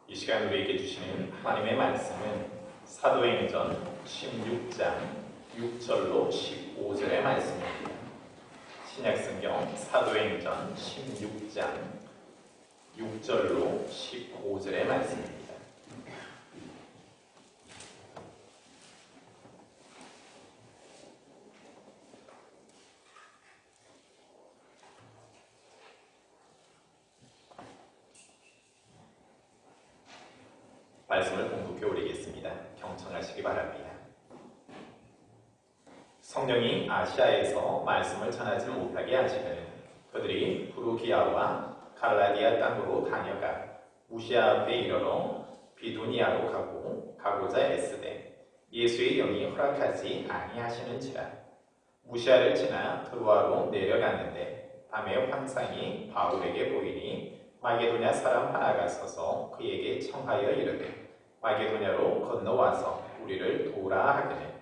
이 시간 우리에게 주시는 하나님의 말씀은 사도행전 16장 6절로 15절의 말씀입니다. 신약성경 사도행전 16장 6절로 15절의 말씀입니다. 말씀을 공독해 오리겠습니다. 경청하시기 바랍니다. 성령이 아시아에서 말씀을 전하지 못하게 하시거든 그들이 부르기아와 갈라디아 땅으로 다녀가 무시아 앞에 이르러 비두니아로 가고자 애쓰되 예수의 영이 허락하지 아니하시는지라. 무시아를 지나 드로아로 내려갔는데 밤에 환상이 바울에게 보이니 마게도냐 사람 하나가 서서 그에게 청하여 이르되 마게도냐로 건너와서 우리를 도우라 하거늘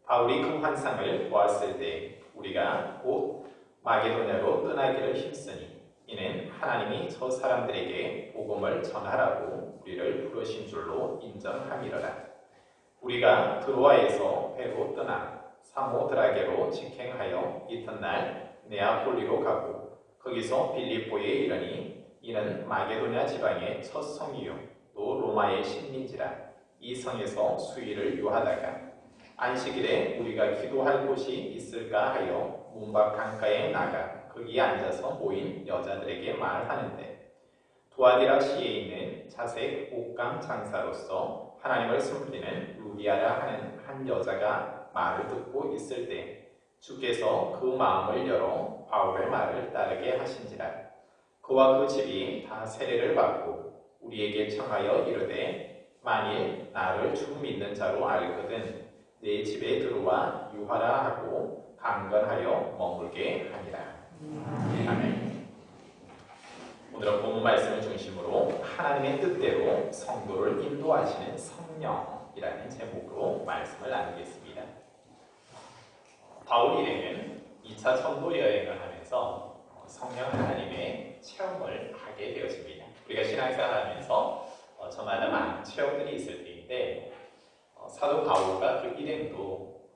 바울이 그 환상을 보았을 때 우리가 곧 마게도냐로 떠나기를 힘쓰니 이는 하나님이 저 사람들에게 복음을 전하라고 우리를 부르신 줄로 인정함이로라. 우리가 드로아에서 배로 떠나 사모드라게로 직행하여 이튿날 네아폴리로 가고 거기서 빌립보에 이르니 이는 마게도냐 지방의 첫 성이요 또 로마의 식민지라. 이 성에서 수일을 유하다가 안식일에 우리가 기도할 곳이 있을까 하여 문밖 강가에 나가 거기에 앉아서 모인 여자들에게 말하는데 두아디라시에 있는 자색 옷감 장사로서 하나님을 숨기는 루디아라 하는 한 여자가 말을 듣고 있을 때 주께서 그 마음을 열어 바울의 말을 따르게 하신지라. 그와 그 집이 다 세례를 받고 우리에게 청하여 이르되 만일 나를 주 믿는 자로 알거든 내 집에 들어와 유하라 하고 강건하여 머물게 하니라. 아멘. 오늘은 본문 말씀을 중심으로 하나님의 뜻대로 성도를 인도하시는 성령이라는 제목으로 말씀을 나누겠습니다. 바울 일행은 2차 전도 여행을 하면서 성령 하나님의 체험을 하게 되었습니다. 우리가 신앙생활하면서 저마다 많은 체험들이 있을 때인데 사도 바울과 그 일행도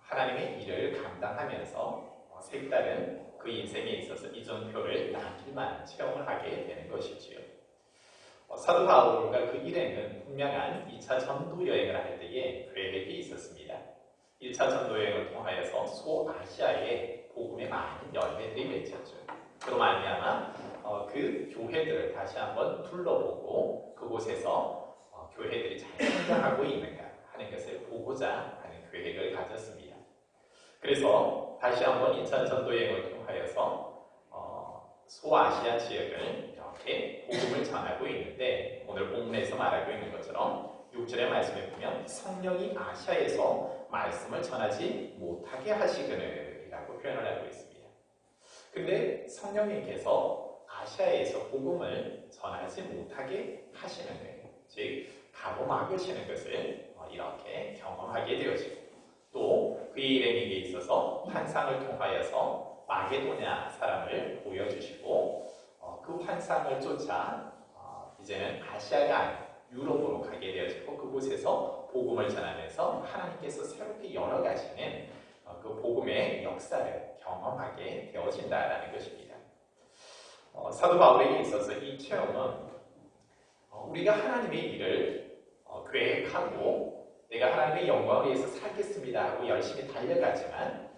하나님의 일을 감당하면서 색다른 그 인생에 있어서 이정표를 남길 만한 체험을 하게 되는 것이지요. 사도 바울과 그 일행은 분명한 2차 전도 여행을 할 때에 계획이 있었습니다. 1차 전도 여행을 통하여서 소아시아에 복음의 많은 열매들이 맺혔죠. 그로 말미암아 그 교회들을 다시 한번 둘러보고 그곳에서 교회들이 잘 성장하고 있는가 하는 것을 보고자 하는 계획을 가졌습니다. 그래서 다시 한번 2차 전도 여행을 통하여서 소아시아 지역을 이렇게 복음을 전하고 있는데 오늘 본문에서 말하고 있는 것처럼 6절의 말씀에 보면 성령이 아시아에서 말씀을 전하지 못하게 하시거늘 라고 표현을 하고 있습니다. 근데 성령님께서 아시아에서 복음을 전하지 못하게 하시는 거예요. 즉 가로막으시는 것을 이렇게 경험하게 되어지고 또 그의 일행에게 있어서 환상을 통하여서 마게도냐 사람을 보여주시고 그 환상을 쫓아 이제는 아시아가 아닌 유럽으로 가게 되어지고 그곳에서 복음을 전하면서 하나님께서 새롭게 열어가시는 그 복음의 역사를 경험하게 되어진다라는 것입니다. 사도 바울에게 있어서 이 체험은 우리가 하나님의 일을 계획하고 내가 하나님의 영광을 위해서 살겠습니다 하고 열심히 달려가지만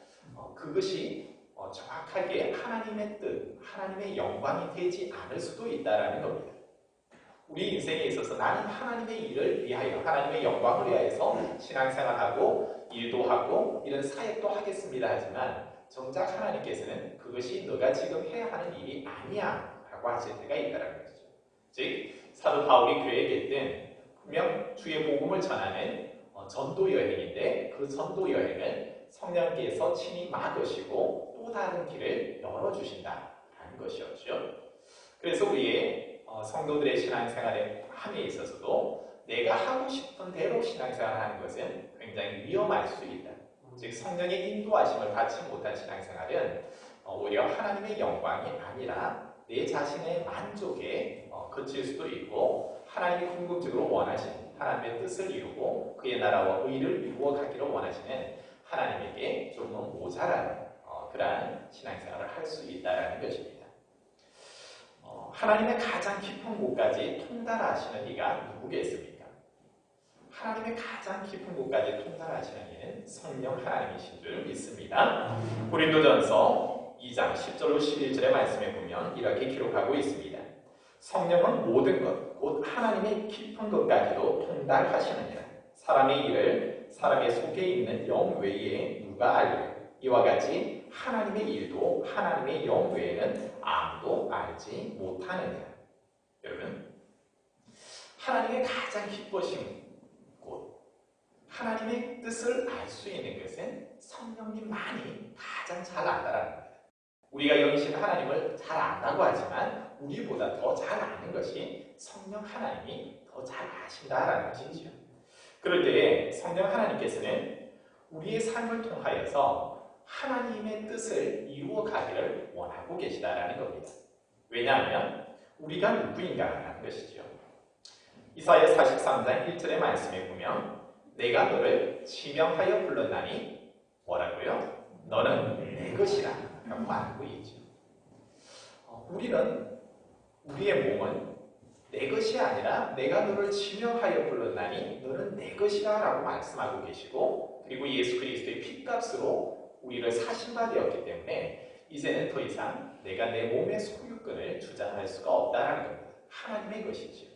그것이 정확하게 하나님의 뜻, 하나님의 영광이 되지 않을 수도 있다라는 겁니다. 우리 인생에 있어서 나는 하나님의 일을 위하여 하나님의 영광을 위하여서 신앙생활하고 일도 하고 이런 사역도 하겠습니다 하지만 정작 하나님께서는 그것이 너가 지금 해야 하는 일이 아니야 라고 하실 때가 있다는 것이죠. 즉 사도 바울이 계획했던 분명 주의 복음을 전하는 전도 여행인데 그 전도 여행을 성령께서 친히 막으시고 또 다른 길을 열어주신다라는 것이었죠. 그래서 우리의 성도들의 신앙생활의 함에 있어서도 내가 하고 싶은 대로 신앙생활하는 것은 굉장히 위험할 수 있다. 즉 성령의 인도하심을 받지 못한 신앙생활은 오히려 하나님의 영광이 아니라 내 자신의 만족에 그칠 수도 있고 하나님이 궁극적으로 원하시는 하나님의 뜻을 이루고 그의 나라와 의를 이루어 가기를 원하시는 하나님에게 조금은 모자란 그러한 신앙생활을 할 수 있다는 것입니다. 하나님의 가장 깊은 곳까지 통달하시는 이가 누구겠습니까? 하나님의 가장 깊은 곳까지 통달하시는 이는 성령 하나님이신 줄 믿습니다. 고린도전서 2장 10절로 11절의 말씀에 보면 이렇게 기록하고 있습니다. 성령은 모든 것, 곧 하나님의 깊은 것까지도 통달하시느니라. 사람의 일을 사람의 속에 있는 영 외에 누가 알리요? 이와 같이 하나님의 일도 하나님의 영 외에는 아무도 알지 못하느니라. 여러분, 하나님의 가장 기쁘신 곳, 하나님의 뜻을 알 수 있는 것은 성령님만이 가장 잘 안다라는 겁니다. 우리가 영이신 하나님을 잘 안다고 하지만 우리보다 더 잘 아는 것이 성령 하나님이 더 잘 아신다라는 것이지요. 그럴 때 성령 하나님께서는 우리의 삶을 통하여서 하나님의 뜻을 이루어 가기를 원하고 계시다라는 겁니다. 왜냐하면 우리가 누구인가라는 것이죠. 이사야 43장 1절의 말씀에 보면 내가 너를 지명하여 불렀나니 뭐라고요? 너는 내 것이라 라고 말하고 있죠. 우리는 우리의 몸은 내 것이 아니라 내가 너를 지명하여 불렀나니 너는 내 것이라 라고 말씀하고 계시고 그리고 예수 그리스도의 핏값으로 우리를 사신 바 되었기 때문에 이제는 더 이상 내가 내 몸의 소유권을 주장할 수가 없다는 겁니다. 하나님의 것이죠.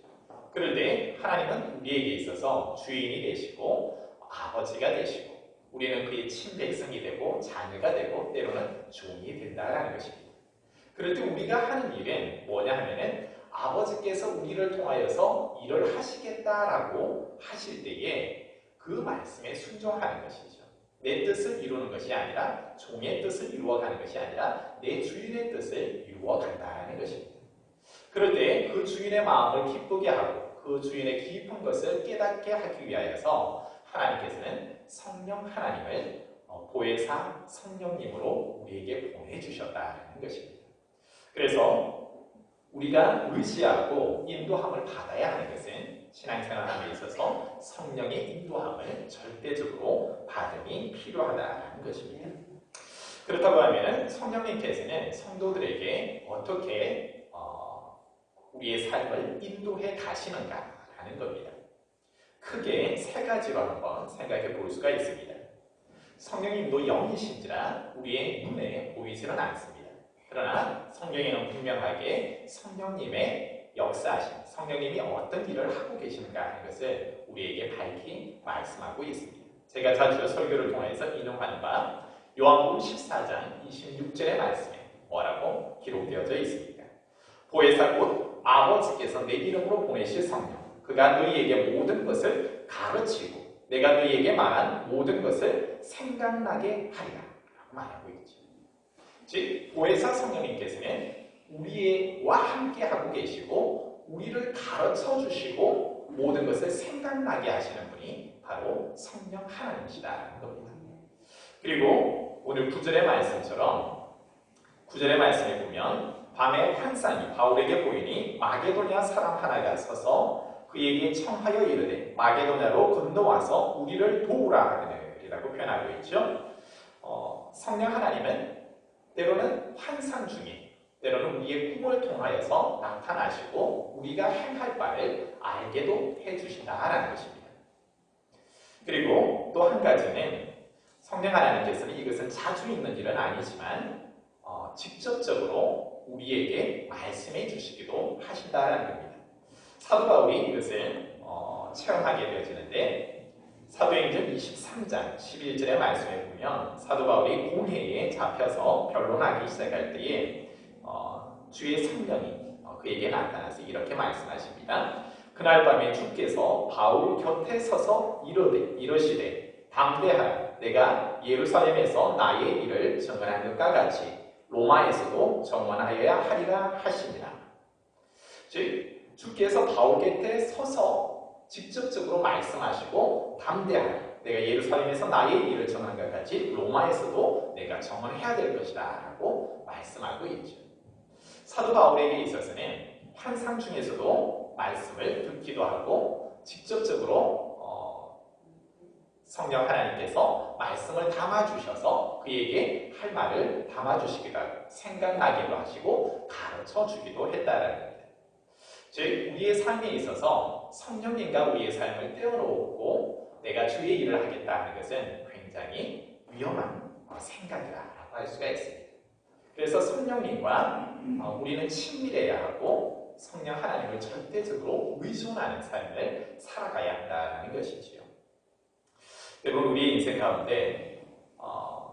그런데 하나님은 우리에게 있어서 주인이 되시고 아버지가 되시고 우리는 그의 친백성이 되고 자녀가 되고 때로는 종이 된다는 것입니다. 그럴 때 우리가 하는 일은 뭐냐 하면은 아버지께서 우리를 통하여서 일을 하시겠다라고 하실 때에 그 말씀에 순종하는 것이죠. 내 뜻을 이루는 것이 아니라 종의 뜻을 이루어가는 것이 아니라 내 주인의 뜻을 이루어간다는 것입니다. 그럴 때 그 주인의 마음을 기쁘게 하고 그 주인의 깊은 것을 깨닫게 하기 위하여서 하나님께서는 성령 하나님을 보혜사 성령님으로 우리에게 보내주셨다는 것입니다. 그래서 우리가 의지하고 인도함을 받아야 하는 것은 신앙생활함에 있어서 성령의 인도함을 절대적으로 받음이 필요하다는 것입니다. 그렇다고 하면 성령님께서는 성도들에게 어떻게 우리의 삶을 인도해 가시는가라는 겁니다. 크게 세 가지로 한번 생각해 볼 수가 있습니다. 성령님도 영이신지라 우리의 눈에 보이지는 않습니다. 그러나 성경에는 분명하게 성령님의 역사하심, 성령님이 어떤 일을 하고 계시는가 하는 것을 우리에게 밝히 말씀하고 있습니다. 제가 자주 설교를 통해서 인용하는 바 요한복음 14장 26절의 말씀에 뭐라고 기록되어져 있습니까? 보혜사 곧 아버지께서 내 이름으로 보내실 성령 그가 너희에게 모든 것을 가르치고 내가 너희에게 말한 모든 것을 생각나게 하리라 라고 말하고 있죠. 즉 보혜사 성령님께서는 우리와 함께 하고 계시고 우리를 가르쳐 주시고 모든 것을 생각나게 하시는 분이 바로 성령 하나님이시다는 겁니다. 그리고 오늘 9절의 말씀처럼 9절의 말씀에 보면 밤에 환상이 바울에게 보이니 마게도냐 사람 하나가 서서 그에게 청하여 이르되 마게도냐로 건너와서 우리를 도우라 하느니라고 표현하고 있죠. 성령 하나님은 때로는 환상 중에 때로는 우리의 꿈을 통하여서 나타나시고 우리가 행할 바를 알게도 해주신다라는 것입니다. 그리고 또 한 가지는 성령 하나님께서는 이것은 자주 있는 일은 아니지만 직접적으로 우리에게 말씀해 주시기도 하신다라는 겁니다. 사도 바울이 이것을 체험하게 되어지는데 사도행전 23장 11절의 말씀에 보면 사도 바울이 공회에 잡혀서 변론하기 시작할 때에 주의 성령이 그에게 나타나서 이렇게 말씀하십니다. 그날 밤에 주께서 바울 곁에 서서 이러시되 담대하라 내가 예루살렘에서 나의 일을 증언한 것과 같이 로마에서도 정언하여야 하리라 하시니라. 즉 주께서 바울 곁에 서서 직접적으로 말씀하시고 담대하라 내가 예루살렘에서 나의 일을 정한 것 같이 로마에서도 내가 정언해야 될 것이다 라고 말씀하고 있죠. 사도 바울에게 있어서는 환상 중에서도 말씀을 듣기도 하고 직접적으로 성령 하나님께서 말씀을 담아주셔서 그에게 할 말을 담아주시기도 하고 생각나기도 하시고 가르쳐주기도 했다라는 겁니다. 즉 우리의 삶에 있어서 성령님과 우리의 삶을 떼어놓고 내가 주의 일을 하겠다 하는 것은 굉장히 위험한 생각이라고 할 수가 있습니다. 그래서 성령님과 우리는 친밀해야 하고 성령 하나님을 절대적으로 의존하는 삶을 살아가야 한다는 것이지요. 여러분 우리의 인생 가운데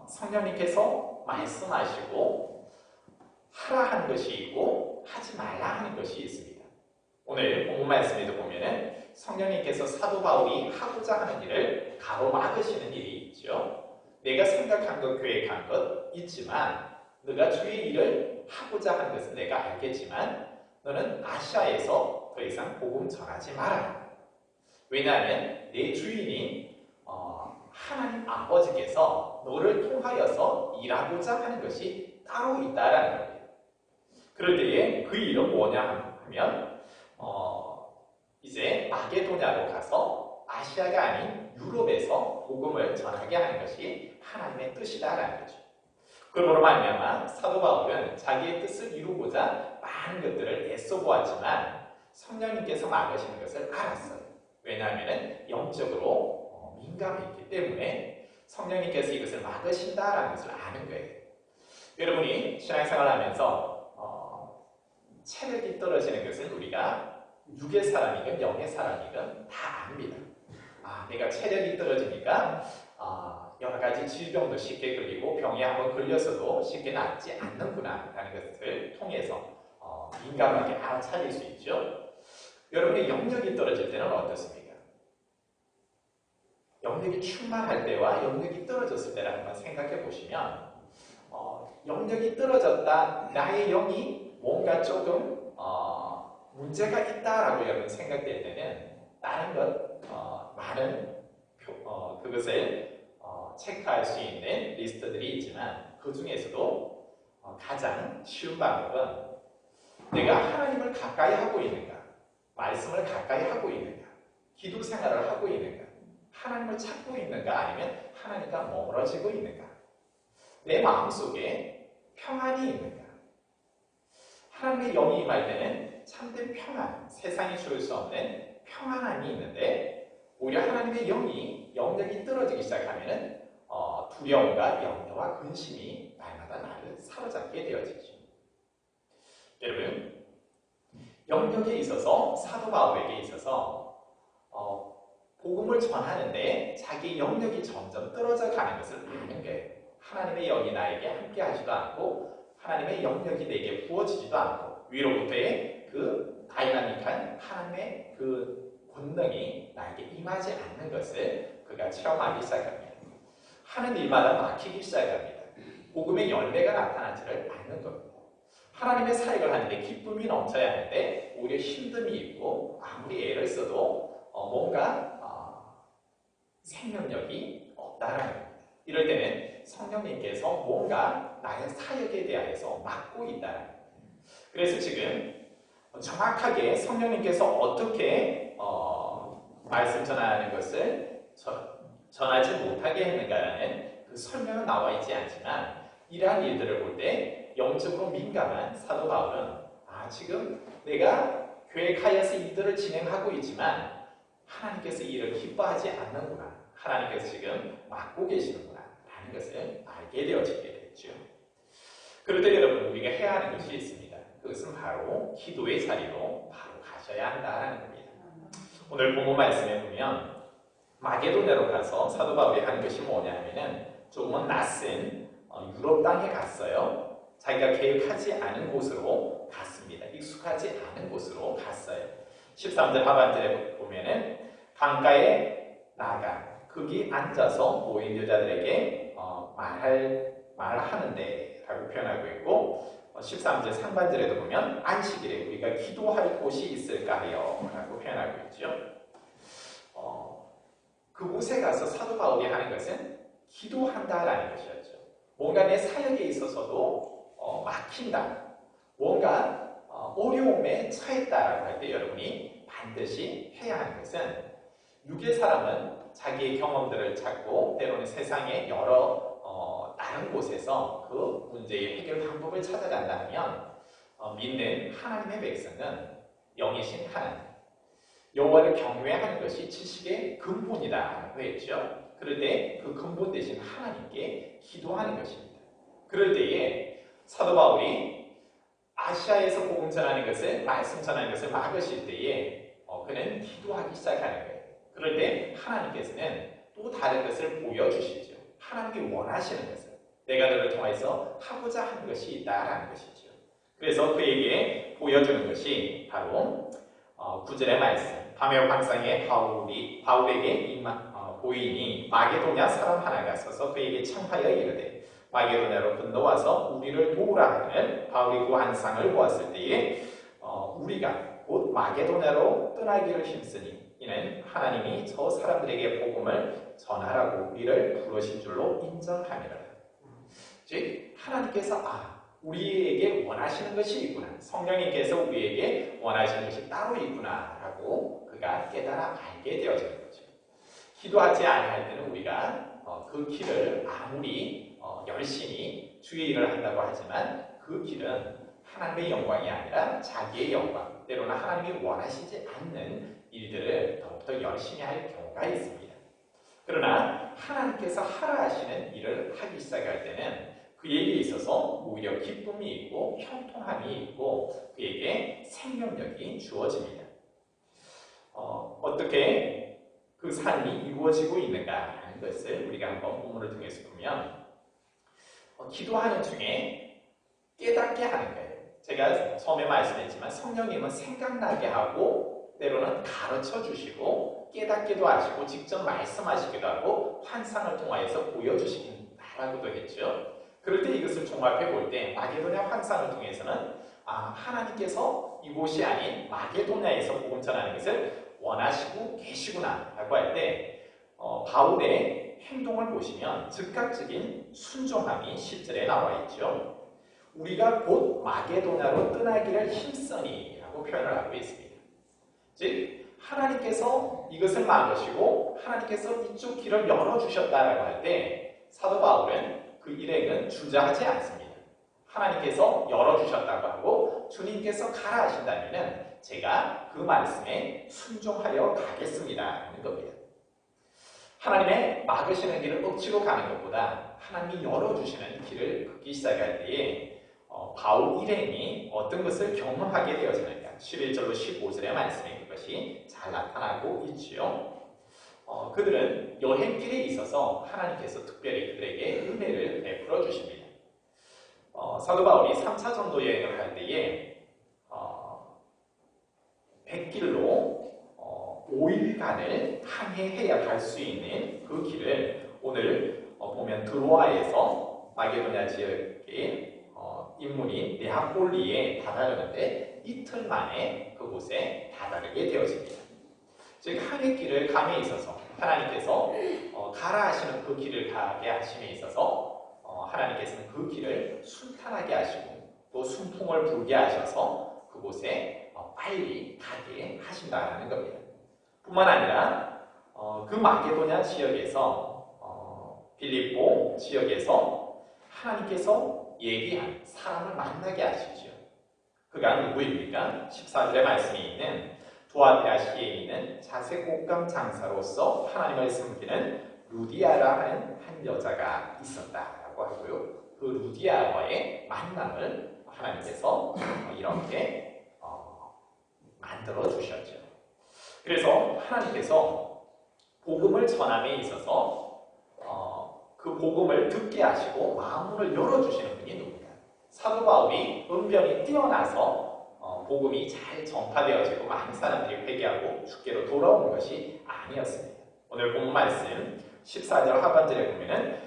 성령님께서 말씀하시고 하라 하는 것이 있고 하지 말라 하는 것이 있습니다. 오늘 본문 말씀에도 보면은 성령님께서 사도 바울이 하고자 하는 일을 가로막으시는 일이 있죠. 내가 생각한 것, 계획한 것 있지만 너가 주의 일을 하고자 하는 것은 내가 알겠지만 너는 아시아에서 더 이상 복음 전하지 마라. 왜냐하면 내 주인이 하나님 아버지께서 너를 통하여서 일하고자 하는 것이 따로 있다라는 겁니다. 그럴 때에 그 일은 뭐냐 하면 이제 마게도냐로 가서 아시아가 아닌 유럽에서 복음을 전하게 하는 것이 하나님의 뜻이다라는 거죠. 그러므로 말미암아 사도 바울은 자기의 뜻을 이루고자 많은 것들을 애써 보았지만 성령님께서 막으시는 것을 알았어요. 왜냐하면 영적으로 민감했기 때문에 성령님께서 이것을 막으신다라는 것을 아는 거예요. 여러분이 신앙생활을 하면서 체력이 떨어지는 것은 우리가 육의 사람이건 영의 사람이건 다 압니다. 내가 체력이 떨어지니까 여러 가지 질병도 쉽게 걸리고 병에 한번 걸려서도 쉽게 낫지 않는구나 라는 것을 통해서 민감하게 알아차릴 수 있죠. 여러분의 영역이 떨어질 때는 어떻습니까? 영역이 충만할 때와 영역이 떨어졌을 때를 한번 생각해 보시면 영역이 떨어졌다, 나의 영이 뭔가 조금 문제가 있다라고 여러분 생각될 때는 다른 것 많은 그것을 체크할 수 있는 리스트들이 있지만 그 중에서도 가장 쉬운 방법은 내가 하나님을 가까이 하고 있는가, 말씀을 가까이 하고 있는가, 기도 생활을 하고 있는가, 하나님을 찾고 있는가, 아니면 하나님과 멀어지고 있는가, 내 마음속에 평안이 있는가. 하나님의 영이 임할 때는 참된 평안, 세상이 줄 수 없는 평안함이 있는데 오히려 하나님의 영이 영역이 떨어지기 시작하면 두려움과 염려와 근심이 날마다 나를 사로잡게 되어지죠. 여러분, 영역에 있어서 사도 바울에게 있어서 복음을 전하는데 자기 영역이 점점 떨어져 가는 것을 아는 거예요. 하나님의 영이 나에게 함께 하지도 않고 하나님의 영역이 내게 부어지지도 않고 위로부터의 그 다이나믹한 하나님의 그 권능이 나에게 임하지 않는 것을 그가 체험하기 시작합니다. 하는 일마다 막히기 시작합니다. 복음의 열매가 나타나지를 않는 겁니다. 하나님의 사역을 하는데 기쁨이 넘쳐야 하는데 오히려 힘듦이 있고 아무리 애를 써도 뭔가 생명력이 없다라는 겁니다. 이럴 때는 성령님께서 뭔가 나의 사역에 대하여서 막고 있다는 겁니다. 그래서 지금 정확하게 성령님께서 어떻게 말씀 전하는 것을 전하지 못하게 했는가라는 그 설명은 나와 있지 않지만 이러한 일들을 볼 때 영적으로 민감한 사도 바울은 지금 내가 계획하여서 일들을 진행하고 있지만 하나님께서 이 일을 기뻐하지 않는구나. 하나님께서 지금 막고 계시는구나 라는 것을 알게 되어지게 됐죠. 그럴 때 여러분 우리가 해야 하는 것이 있습니다. 그것은 바로 기도의 자리로 바로 가셔야 한다는 겁니다. 오늘 본문 말씀에 보면 마게도냐로 가서 사도 바울이 하는 것이 뭐냐 하면은 조금은 낯선 유럽 땅에 갔어요. 자기가 계획하지 않은 곳으로 갔습니다. 익숙하지 않은 곳으로 갔어요. 13절 하반절에 보면은 강가에 나가 거기 앉아서 모인 여자들에게 말하는데 라고 표현하고 있고 13절 상반절에도 보면 안식일에 우리가 기도할 곳이 있을까 하여 라고 표현하고 있죠. 그곳에 가서 사도 바울이 하는 것은 기도한다라는 것이었죠. 뭔가 내 사역에 있어서도 막힌다. 뭔가 어려움이 두려움에 처했다라고 할 때 여러분이 반드시 해야 하는 것은 육의 사람은 자기의 경험들을 찾고 때로는 세상의 여러 다른 곳에서 그 문제의 해결 방법을 찾아간다면 믿는 하나님의 백성은 영이신 하나님 여호와를 경외하는 것이 지식의 근본이다라고 했죠. 그럴 때 그 근본 대신 하나님께 기도하는 것입니다. 그럴 때에 사도 바울이 아시아에서 복음 전하는 것을 말씀 전하는 것을 막으실 때에 그는 기도하기 시작하는 거예요. 그럴 때 하나님께서는 또 다른 것을 보여주시죠. 하나님이 원하시는 것을 내가 너를 통해서 하고자 하는 것이 있다라는 것이죠. 그래서 그에게 보여주는 것이 바로 9절의 말씀 밤의 환상에 바울에게 보이니 마게도냐 사람 하나가 서서 그에게 청하여 이르되 마게도냐로 건너와서 우리를 도우라 하는 바울이 그 환상을 보았을 때에 우리가 곧 마게도냐로 떠나기를 힘쓰니 이는 하나님이 저 사람들에게 복음을 전하라고 우리를 부르신 줄로 인정함이라. 즉 하나님께서 우리에게 원하시는 것이 있구나. 성령님께서 우리에게 원하시는 것이 따로 있구나 라고 그가 깨달아 알게 되어지는 거죠. 기도하지 않을 때는 우리가 그 길을 아무리 열심히 주의 일을 한다고 하지만 그 길은 하나님의 영광이 아니라 자기의 영광, 때로는 하나님이 원하시지 않는 일들을 더욱더 열심히 할 경우가 있습니다. 그러나 하나님께서 하라 하시는 일을 하기 시작할 때는 그에게 있어서 오히려 기쁨이 있고 형통함이 있고 그에게 생명력이 주어집니다. 어떻게 그 삶이 이루어지고 있는가 하는 것을 우리가 한번 본문을 통해서 보면 기도하는 중에 깨닫게 하는 거예요. 제가 처음에 말씀했지만 성령님은 생각나게 하고 때로는 가르쳐 주시고 깨닫기도 하시고 직접 말씀하시기도 하고 환상을 통하여서 보여주신다라고도 했죠. 그럴 때 이것을 종합해 볼 때 마게도냐 환상을 통해서는 하나님께서 이곳이 아닌 마게도냐에서 복음 전하는 것을 원하시고 계시구나 라고 할 때 바울의 행동을 보시면 즉각적인 순종함이 10절에 나와 있죠. 우리가 곧 마게도냐로 떠나기를 힘쓰니 라고 표현을 하고 있습니다. 즉 하나님께서 이것을 막으시고 하나님께서 이쪽 길을 열어주셨다라고 할 때 사도 바울은 그 일행은 주저하지 않습니다. 하나님께서 열어주셨다고 하고 주님께서 가라 하신다면 제가 그 말씀에 순종하여 가겠습니다 하는 겁니다. 하나님의 막으시는 길을 억지로 가는 것보다 하나님이 열어주시는 길을 걷기 시작할 때에 바울 일행이 어떤 것을 경험하게 되어지는가 11절로 15절의 말씀에 그것이 잘 나타나고 있지요. 그들은 여행길에 있어서 하나님께서 특별히 그들에게 은혜를 베풀어 주십니다. 사도 바울이 3차 전도 여행을 할 때에 100길로 5일간을 항해해야 갈 수 있는 그 길을 오늘 보면 드로아에서 마게도냐 지역의 인문인 네아폴리에 다다르는데 이틀 만에 그곳에 다다르게 되어집니다. 즉 항해길을 감에 있어서 하나님께서 가라 하시는 그 길을 가게 하심에 있어서 하나님께서는 그 길을 순탄하게 하시고 또 순풍을 불게 하셔서 그곳에 빨리 가게 하신다는 겁니다. 뿐만 아니라 그 마게도냐 지역에서 빌립보 지역에서 하나님께서 예비한 사람을 만나게 하시죠. 그가 누구입니까? 14절의 말씀에 있는 두아디아시에 있는 자색 옷감 장사로서 하나님을 섬기는 루디아라 하는 한 여자가 있었다라고 하고요. 그 루디아와의 만남을 하나님께서 이렇게 만들어 주셨죠. 그래서 하나님께서 복음을 전함에 있어서 그 복음을 듣게 하시고 마음문을 열어주시는 분이 누구냐? 사도 바울이 은변이 뛰어나서 복음이 잘 전파되어지고 많은 사람들이 회개하고 주께로 돌아오는 것이 아니었습니다. 오늘 본문 말씀 14절 하반절에 보면은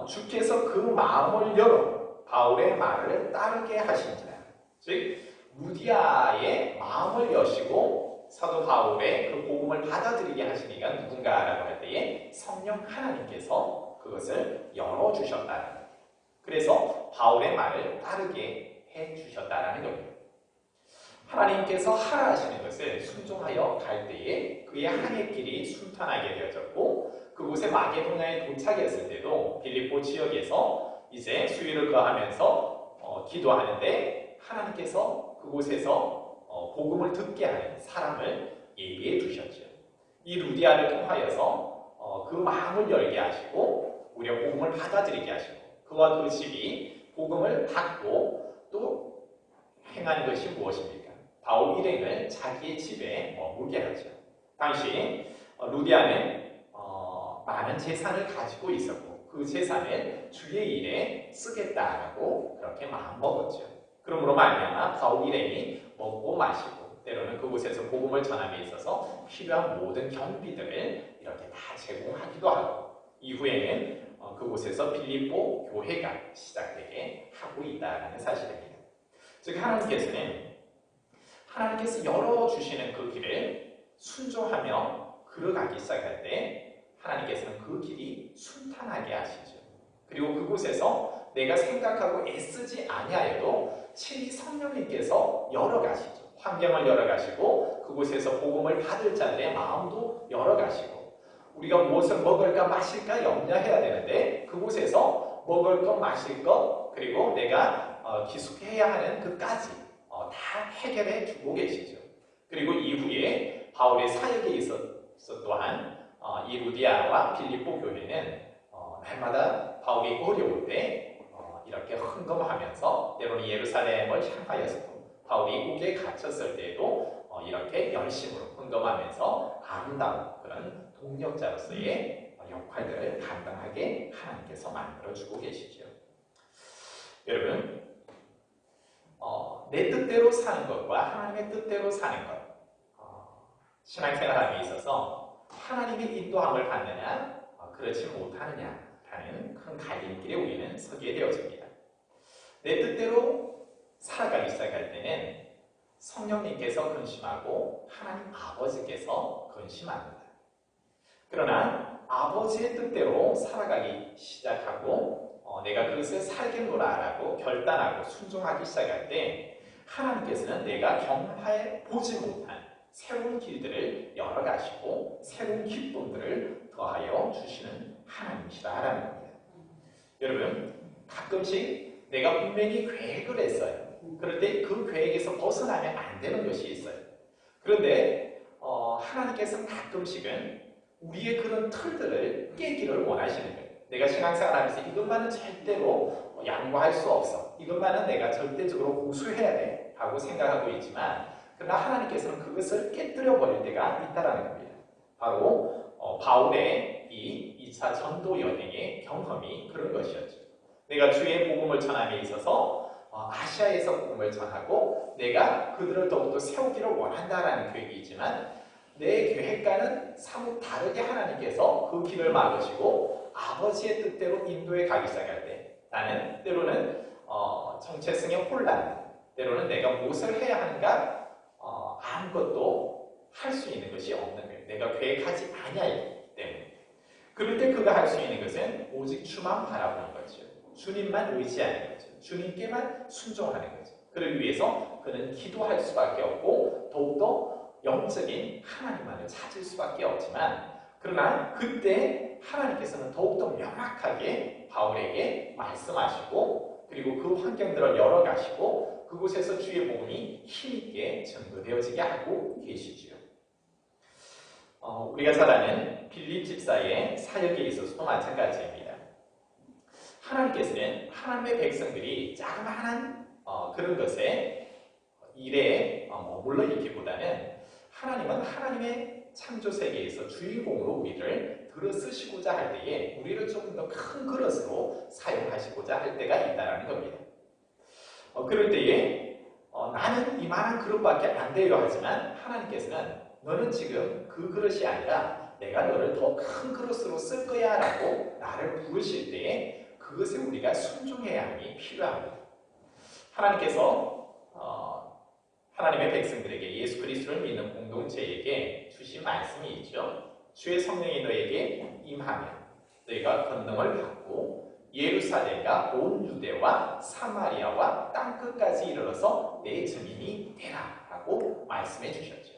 주께서 그 마음을 열어 바울의 말을 따르게 하신지라. 즉 루디아의 마음을 여시고 사도 바울의 그 복음을 받아들이게 하신 이가 누군가라고 할 때에 성령 하나님께서 그것을 열어주셨다는 겁니다. 그래서 바울의 말을 따르게 해주셨다는 겁니다. 하나님께서 하라 하시는 것을 순종하여 갈 때에 그의 항해 길이 순탄하게 되어졌고 그곳에 마게도냐에 도착했을 때도 빌립보 지역에서 이제 수위를 거하면서 기도하는데 하나님께서 그곳에서 복음을 듣게 하는 사람을 예비해 두셨죠. 이 루디아를 통하여서 그 마음을 열게 하시고 오히려 복음을 받아들이게 하시고 그와 그 집이 복음을 받고 또 행하는 것이 무엇입니까? 바울 일행을 자기의 집에 머물게 하죠. 당시 루디아는 많은 재산을 가지고 있었고 그 재산을 주의 일에 쓰겠다라고 그렇게 마음먹었죠. 그러므로 말미암아 바울 일행이 먹고 마시고 때로는 그곳에서 복음을 전함에 있어서 필요한 모든 경비들을 이렇게 다 제공하기도 하고 이후에는 그곳에서 빌립보 교회가 시작되게 하고 있다는 사실입니다. 즉 하나님께서 열어주시는 그 길을 순종하며 걸어가기 시작할 때 하나님께서는 그 길이 순탄하게 하시죠. 그리고 그곳에서 내가 생각하고 애쓰지 아니하여도 친히 성령님께서 열어가시죠. 환경을 열어가시고 그곳에서 복음을 받을 자들의 마음도 열어가시고 우리가 무엇을 먹을까 마실까 염려해야 되는데 그곳에서 먹을 것 마실 것 그리고 내가 기숙해야 하는 것까지 다 해결해 주고 계시죠. 그리고 이후에 바울의 사역에 있어서 또한 이 루디아와 빌립보 교회는 날마다 바울이 어려울 때 이렇게 헌금하면서 때로는 예루살렘을 향하여서도 바울이 옥에 갇혔을 때에도 이렇게 열심으로 헌금하면서 아름다운 그런 동력자로서의 역할들을 감당하게 하나님께서 만들어주고 계시죠. 여러분 내 뜻대로 사는 것과 하나님의 뜻대로 사는 것 신앙생활함에 있어서 하나님의 인도함을 받느냐 그렇지 못하느냐라는 큰 갈림길에 우리는 서게 되어집니다. 내 뜻대로 살아가기 시작할 때는 성령님께서 근심하고 하나님 아버지께서 근심합니다. 그러나 아버지의 뜻대로 살아가기 시작하고 내가 그것을 살겠노라라고 결단하고 순종하기 시작할 때 하나님께서는 내가 경험해 보지 못한 새로운 길들을 열어가시고 새로운 기쁨들을 더하여 주시는 하나님이시라는 겁니다. 여러분 가끔씩 내가 분명히 계획을 했어요. 그럴 때 그 계획에서 벗어나면 안 되는 것이 있어요. 그런데 하나님께서는 가끔씩은 우리의 그런 틀들을 깨기를 원하시는 거예요. 내가 신앙생활하면서 이것만은 절대로 양보할 수 없어. 이것만은 내가 절대적으로 고수해야 돼 하고 생각하고 있지만 그러나 하나님께서는 그것을 깨뜨려 버릴 때가 있다는 겁니다. 바로 바울의 이 2차 전도 여행의 경험이 그런 것이었죠. 내가 주의 복음을 전함에 있어서 아시아에서 복음을 전하고 내가 그들을 더욱더 세우기를 원한다라는 계획이 있지만 내 계획과는 사뭇 다르게 하나님께서 그 길을 막으시고 아버지의 뜻대로 인도에 가기 시작할 때 나는 때로는 정체성의 혼란, 때로는 내가 무엇을 해야 하는가 아무것도 할 수 있는 것이 없는 거예요. 내가 계획하지 아니하기 때문에. 그럴 때 그가 할 수 있는 것은 오직 주만 바라보는 거죠. 주님만 의지하는 거죠. 주님께만 순종하는 거죠. 그러기 위해서 그는 기도할 수밖에 없고 더욱더 영적인 하나님만을 찾을 수밖에 없지만 그러나 그때 하나님께서는 더욱더 명확하게 바울에게 말씀하시고 그리고 그 환경들을 열어가시고 그곳에서 주의 복음이 힘있게 전도되어지게 하고 계시지요. 우리가 잘 아는 빌립 집사의 사역에 있어서도 마찬가지입니다. 하나님께서는 하나님의 백성들이 자그마한 그런 것에 일에 머물러 있기보다는 하나님은 하나님의 창조 세계에서 주인공으로 우리를 들어쓰시고자 할 때에 우리를 조금 더 큰 그릇으로 사용하시고자 할 때가 있다는 겁니다. 그럴 때에 나는 이만한 그릇밖에 안 돼요 하지만 하나님께서는 너는 지금 그 그릇이 아니라 내가 너를 더 큰 그릇으로 쓸 거야 라고 나를 부르실 때에 그것에 우리가 순종해야 함이 필요합니다. 하나님께서 하나님의 백성들에게 예수 그리스도를 믿는 공동체에게 주신 말씀이 있죠. 주의 성령이 너에게 임하면 너희가 권능을 받고 예루살렘과 온 유대와 사마리아와 땅끝까지 이르러서 내 증인이 되라 라고 말씀해 주셨죠.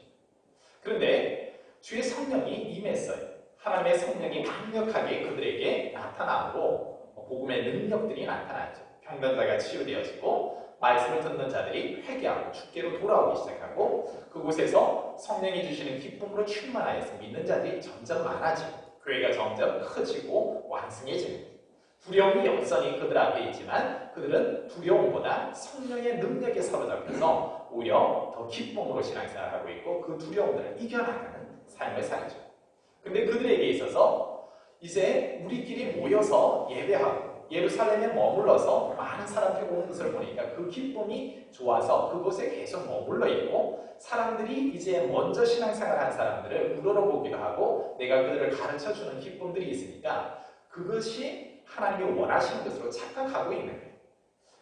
그런데 주의 성령이 임했어요. 하나님의 성령이 강력하게 그들에게 나타나므로 복음의 능력들이 나타났죠. 병변자가 치유되어지고 말씀을 듣는 자들이 회개하고 주께로 돌아오기 시작하고 그곳에서 성령이 주시는 기쁨으로 충만하여서 믿는 자들이 점점 많아지고 교회가 점점 커지고 완성해집니다. 두려움이 여전히 그들 앞에 있지만 그들은 두려움보다 성령의 능력에 사로잡혀서 오히려 더 기쁨으로 신앙생활을 하고 있고 그 두려움들을 이겨나가는 삶을 살죠. 근데 그들에게 있어서 이제 우리끼리 모여서 예배하고 예루살렘에 머물러서 많은 사람들이 오는 것을 보니까 그 기쁨이 좋아서 그곳에 계속 머물러 있고 사람들이 이제 먼저 신앙생활한 사람들을 우러러보기도 하고 내가 그들을 가르쳐주는 기쁨들이 있으니까 그것이 하나님이 원하시는 것으로 착각하고 있는 거예요.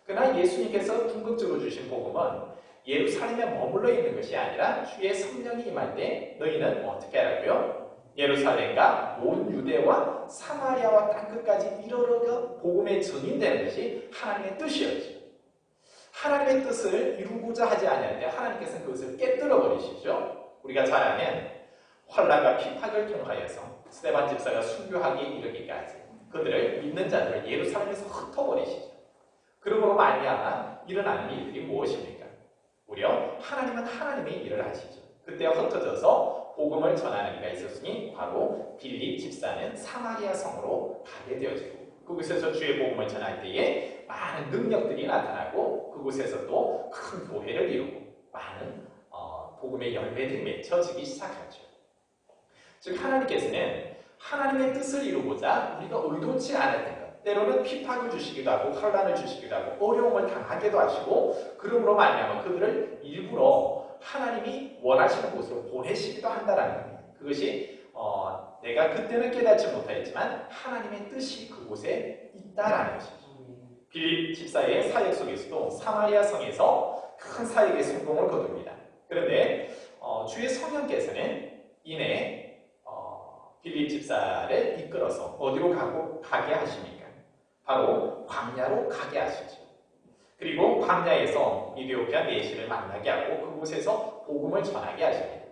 그러나 예수님께서 궁극적으로 주신 복음은 예루살렘에 머물러 있는 것이 아니라 주의 성령이 임할 때 너희는 어떻게 하라고요? 예루살렘과 온 유대와 사마리아와 땅끝까지 이르러 복음의 증인되는 것이 하나님의 뜻이었죠. 하나님의 뜻을 이루고자 하지 아니할 때 하나님께서는 그것을 깨뜨려 버리시죠. 우리가 잘 아는 환난과 핍박을 통하여서 스데반 집사가 순교하기에 이르기까지 그들을 믿는 자들을 예루살렘에서 흩어버리시죠. 그러므로 말미암아 일어나는 일들이 무엇입니까? 오히려 하나님은 하나님의 일을 하시죠. 그때 흩어져서 복음을 전하는 이가 있었으니 바로 빌립 집사는 사마리아 성으로 가게 되어지고 그곳에서 주의 복음을 전할 때에 많은 능력들이 나타나고 그곳에서 또 큰 교회를 이루고 많은 복음의 열매들이 맺혀지기 시작하죠. 즉 하나님께서는 하나님의 뜻을 이루고자 우리가 의도치 않았던 것 때로는 핍박을 주시기도 하고 환난을 주시기도 하고 어려움을 당하기도 하시고 그러므로 말미암아 그들을 일부러 하나님이 원하시는 곳으로 보내시기도 한다는 겁니다. 그것이 내가 그때는 깨닫지 못하였지만 하나님의 뜻이 그곳에 있다라는 것이죠. 빌립 집사의 사역 속에서도 사마리아 성에서 큰 사역의 성공을 거둡니다. 그런데 주의 성령께서는 이내 빌립 집사를 이끌어서 어디로 가게 하십니까? 바로 광야로 가게 하시죠. 그리고 광야에서 이디오피아 내시를 만나게 하고 그곳에서 복음을 전하게 하십니다.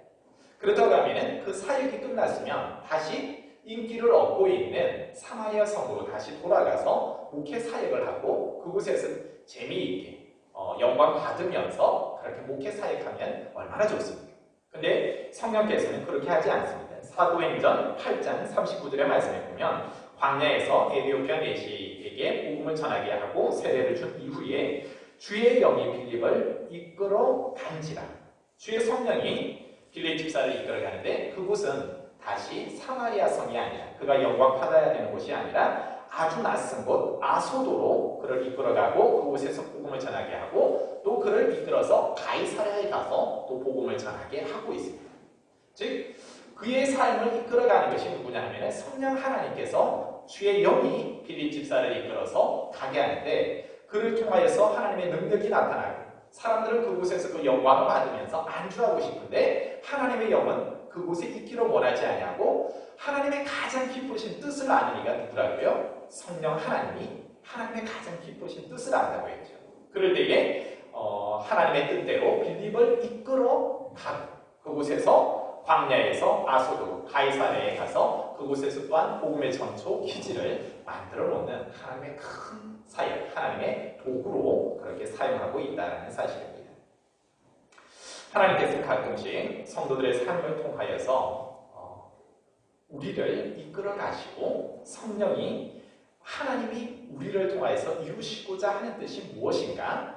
그렇다고 하면 그 사역이 끝났으면 다시 인기를 얻고 있는 사마리아 성으로 다시 돌아가서 목회 사역을 하고 그곳에서 재미있게 영광 받으면서 그렇게 목회 사역하면 얼마나 좋습니까? 근데 성령께서는 그렇게 하지 않습니다. 사도행전 8장 39절의 말씀에 보면 광야에서 에디오피아 내시에게 복음을 전하게 하고 세례를 준 이후에 주의 영이 빌립을 이끌어 간지라. 주의 성령이 빌립 집사를 이끌어 가는데 그곳은 다시 사마리아 성이 아니라 그가 영광 받아야 되는 곳이 아니라 아주 낯선 곳 아소도로 그를 이끌어가고 그곳에서 복음을 전하게 하고 또 그를 이끌어서 가이사랴에 가서 또 복음을 전하게 하고 있습니다. 즉 그의 삶을 이끌어가는 것이 누구냐 하면 성령 하나님께서 주의 영이 빌립 집사를 이끌어서 가게 하는데 그를 통하여서 하나님의 능력이 나타나고 사람들은 그곳에서 그 영광을 받으면서 안주하고 싶은데 하나님의 영은 그곳에 있기를 원하지 아니하고 하나님의 가장 기쁘신 뜻을 아는 이가 누구라고요? 성령 하나님이 하나님의 가장 기쁘신 뜻을 안다고 했죠. 그럴 때에 하나님의 뜻대로 빌립을 이끌어 가고 그곳에서 광야에서 아소도 가이사랴에 가서 그곳에서 또한 복음의 전초 기지를 만들어 놓는 하나님의 큰 사역, 하나님의 도구로 그렇게 사용하고 있다는 사실입니다. 하나님께서 가끔씩 성도들의 삶을 통하여서 우리를 이끌어 가시고 성령이 하나님이 우리를 통하여서 이루시고자 하는 뜻이 무엇인가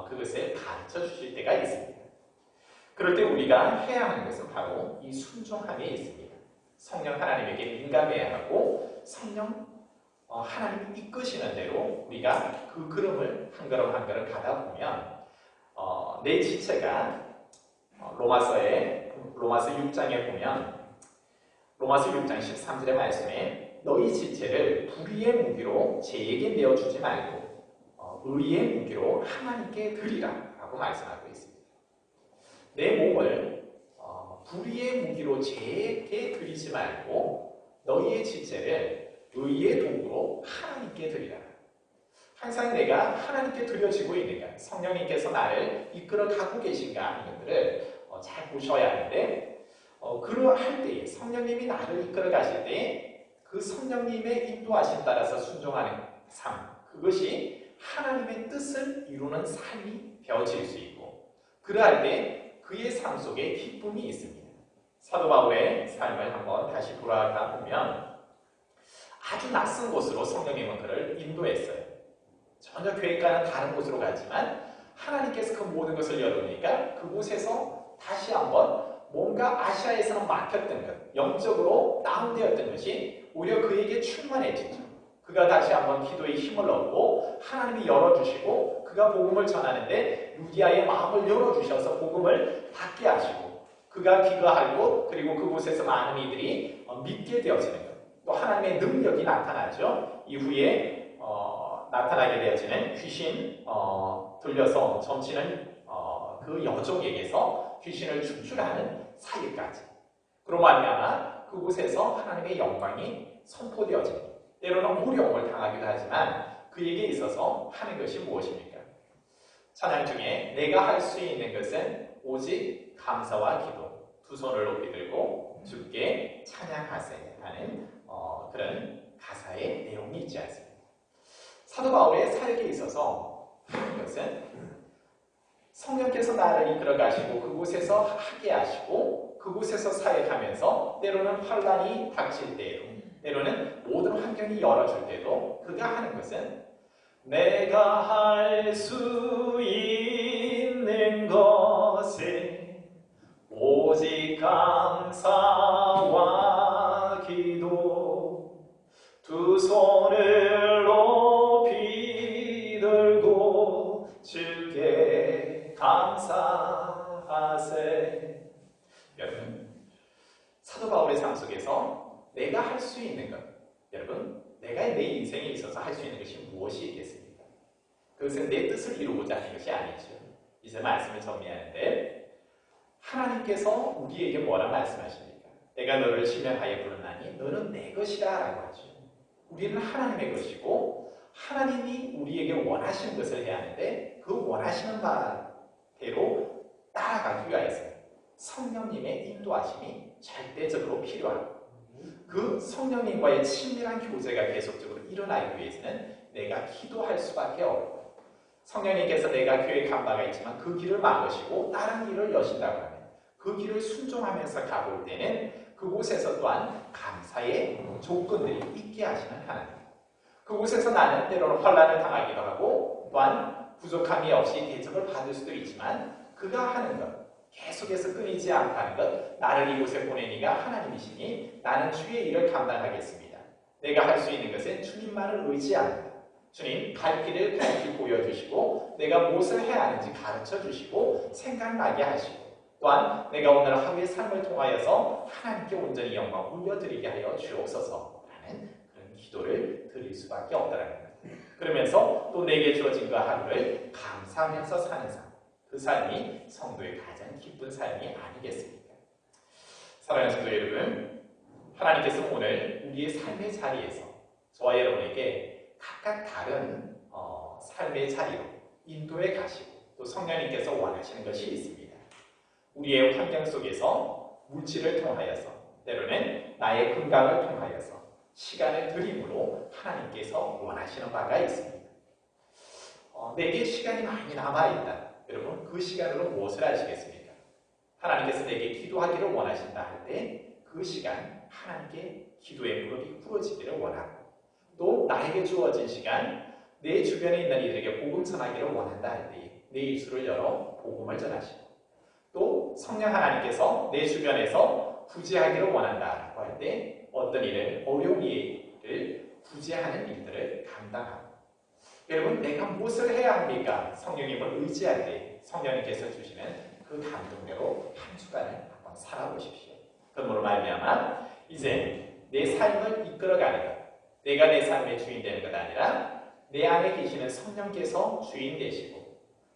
그것을 가르쳐 주실 때가 있습니다. 그럴 때 우리가 해야 하는 것은 바로 이 순종함에 있습니다. 성령 하나님에게 민감해야 하고 성령 하나님이 이끄시는 대로 우리가 그 걸음을 한 걸음 한 걸음 가다 보면 내 지체가 로마서 6장에 보면 로마서 6장 13절의 말씀에 너희 지체를 불의의 무기로 죄에게 내어주지 말고 의의 무기로 하나님께 드리라 라고 말씀하고 있습니다. 내 몸을 불의의 무기로 죄에게 드리지 말고 너희의 지체를 의의 도구로 하나님께 드리라. 항상 내가 하나님께 드려지고 있는가, 성령님께서 나를 이끌어 가고 계신가 하는 것들을 잘 보셔야 하는데 그러할 때에 성령님이 나를 이끌어 가실 때에 그 성령님의 인도하심 따라서 순종하는 삶, 그것이 하나님의 뜻을 이루는 삶이 되어질 수 있고 그러할 때 그의 삶 속에 기쁨이 있습니다. 사도 바울의 삶을 한번 다시 돌아가 보면 아주 낯선 곳으로 성령님은 그를 인도했어요. 전혀 계획과는 다른 곳으로 갔지만 하나님께서 그 모든 것을 열어놓으니까 그곳에서 다시 한번 뭔가 아시아에서는 막혔던 것, 영적으로 다운되었던 것이 오히려 그에게 충만해지죠. 그가 다시 한번 기도의 힘을 얻고 하나님이 열어주시고 그가 복음을 전하는데 루디아의 마음을 열어주셔서 복음을 받게 하시고 그가 기거할 곳 그리고 그곳에서 많은 이들이 믿게 되어지는 것. 또 하나님의 능력이 나타나죠. 이후에 나타나게 되어지는 귀신 들려서 점치는 그 여종에게서 귀신을 축출하는 사이까지. 그로 말미암아 그곳에서 하나님의 영광이 선포되어집니다. 때로는 어려움을 당하기도 하지만 그에게 있어서 하는 것이 무엇입니까? 찬양 중에 내가 할 수 있는 것은 오직 감사와 기도, 두 손을 높이 들고 주께 찬양하세 하는 그런 가사의 내용이 있지 않습니다. 사도 바울의 사역에 있어서 하는 것은 성령께서 나를 이끌어 가시고 그곳에서 하게 하시고 그곳에서 사역하면서 때로는 환난이 닥칠 때에도 때로는 모든 환경이 열어줄 때도 그가 하는 것은 내가 할 수 있는 것은 오직 감사와 기도 두 손을 높이 들고 주께 감사하세. 여러분, 사도 바울의 삶 속에서 내가 할 수 있는 것, 여러분, 내가 내 인생에 있어서 할 수 있는 것이 무엇이 있겠습니까? 그것은 내 뜻을 이루고자 하는 것이 아니죠. 이제 말씀을 정리하는데 하나님께서 우리에게 뭐라 말씀하십니까? 내가 너를 지명하여 부르나니 너는 내 것이다 라고 하죠. 우리는 하나님의 것이고 하나님이 우리에게 원하시는 것을 해야 하는데 그 원하시는 바대로 따라가기 위해서 성령님의 인도하심이 절대적으로 필요합니다. 그 성령님과의 친밀한 교제가 계속적으로 일어나기 위해서는 내가 기도할 수밖에 없고 성령님께서 내가 계획한 바가 있지만 그 길을 막으시고 다른 길을 여신다고 하면 그 길을 순종하면서 가볼 때는 그곳에서 또한 감사의 조건들이 있게 하시는 하나님. 그곳에서 나는 때로는 환난을 당하기도 하고 또한 부족함이 없이 대접을 받을 수도 있지만 그가 하는 것 계속해서 끊이지 않고 하는 것, 나를 이곳에 보내니가 하나님이시니 나는 주의 일을 감당하겠습니다. 내가 할 수 있는 것은 주님만을 의지합니다. 주님 갈 길을 밝히 보여주시고 내가 무엇을 해야 하는지 가르쳐주시고 생각나게 하시고 또한 내가 오늘 하루의 삶을 통하여서 하나님께 온전히 영광 올려드리게 하여 주옵소서 라는 그런 기도를 드릴 수밖에 없다는 겁니다. 그러면서 또 내게 주어진 그 하루를 감사하면서 사는 삶, 그 삶이 성도의 가장 기쁜 삶이 아니겠습니까? 사랑하는 성도 여러분, 하나님께서 오늘 우리의 삶의 자리에서 저와 여러분에게 각각 다른 삶의 자리로 인도해 가시고 또 성령님께서 원하시는 것이 있습니다. 우리의 환경 속에서 물질을 통하여서 때로는 나의 건강을 통하여서 시간을 드림으로 하나님께서 원하시는 바가 있습니다. 내게 시간이 많이 남아있다. 여러분 그 시간으로 무엇을 하시겠습니까? 하나님께서 내게 기도하기를 원하신다 할 때 그 시간 하나님께 기도의 무릎이 꿇어지기를 원하고 또 나에게 주어진 시간 내 주변에 있는 이들에게 복음 전하기를 원한다 할 때 내 입술을 열어 복음을 전하시고 또 성령 하나님께서 내 주변에서 구제하기를 원한다고 할 때 어떤 일을 어려운 일을 구제하는 일들을 감당하고 여러분 내가 무엇을 해야 합니까? 성령님을 의지할 때 성령님께서 주시는 그 감동대로 한 주간을 한번 살아보십시오. 그러므로 말미암아 이제 내 삶을 이끌어가는 것 내가 내 삶의 주인 되는 것 아니라 내 안에 계시는 성령께서 주인 되시고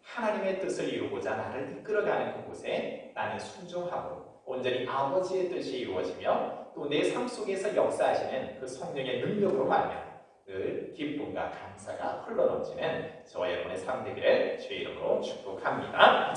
하나님의 뜻을 이루고자 나를 이끌어가는 그곳에 나는 순종하고 온전히 아버지의 뜻이 이루어지며 또 내 삶 속에서 역사하시는 그 성령의 능력으로 말미암아 늘 기쁨과 감사가 흘러넘치는 저와 여러분의 삶 되기를 주의 이름으로 축복합니다.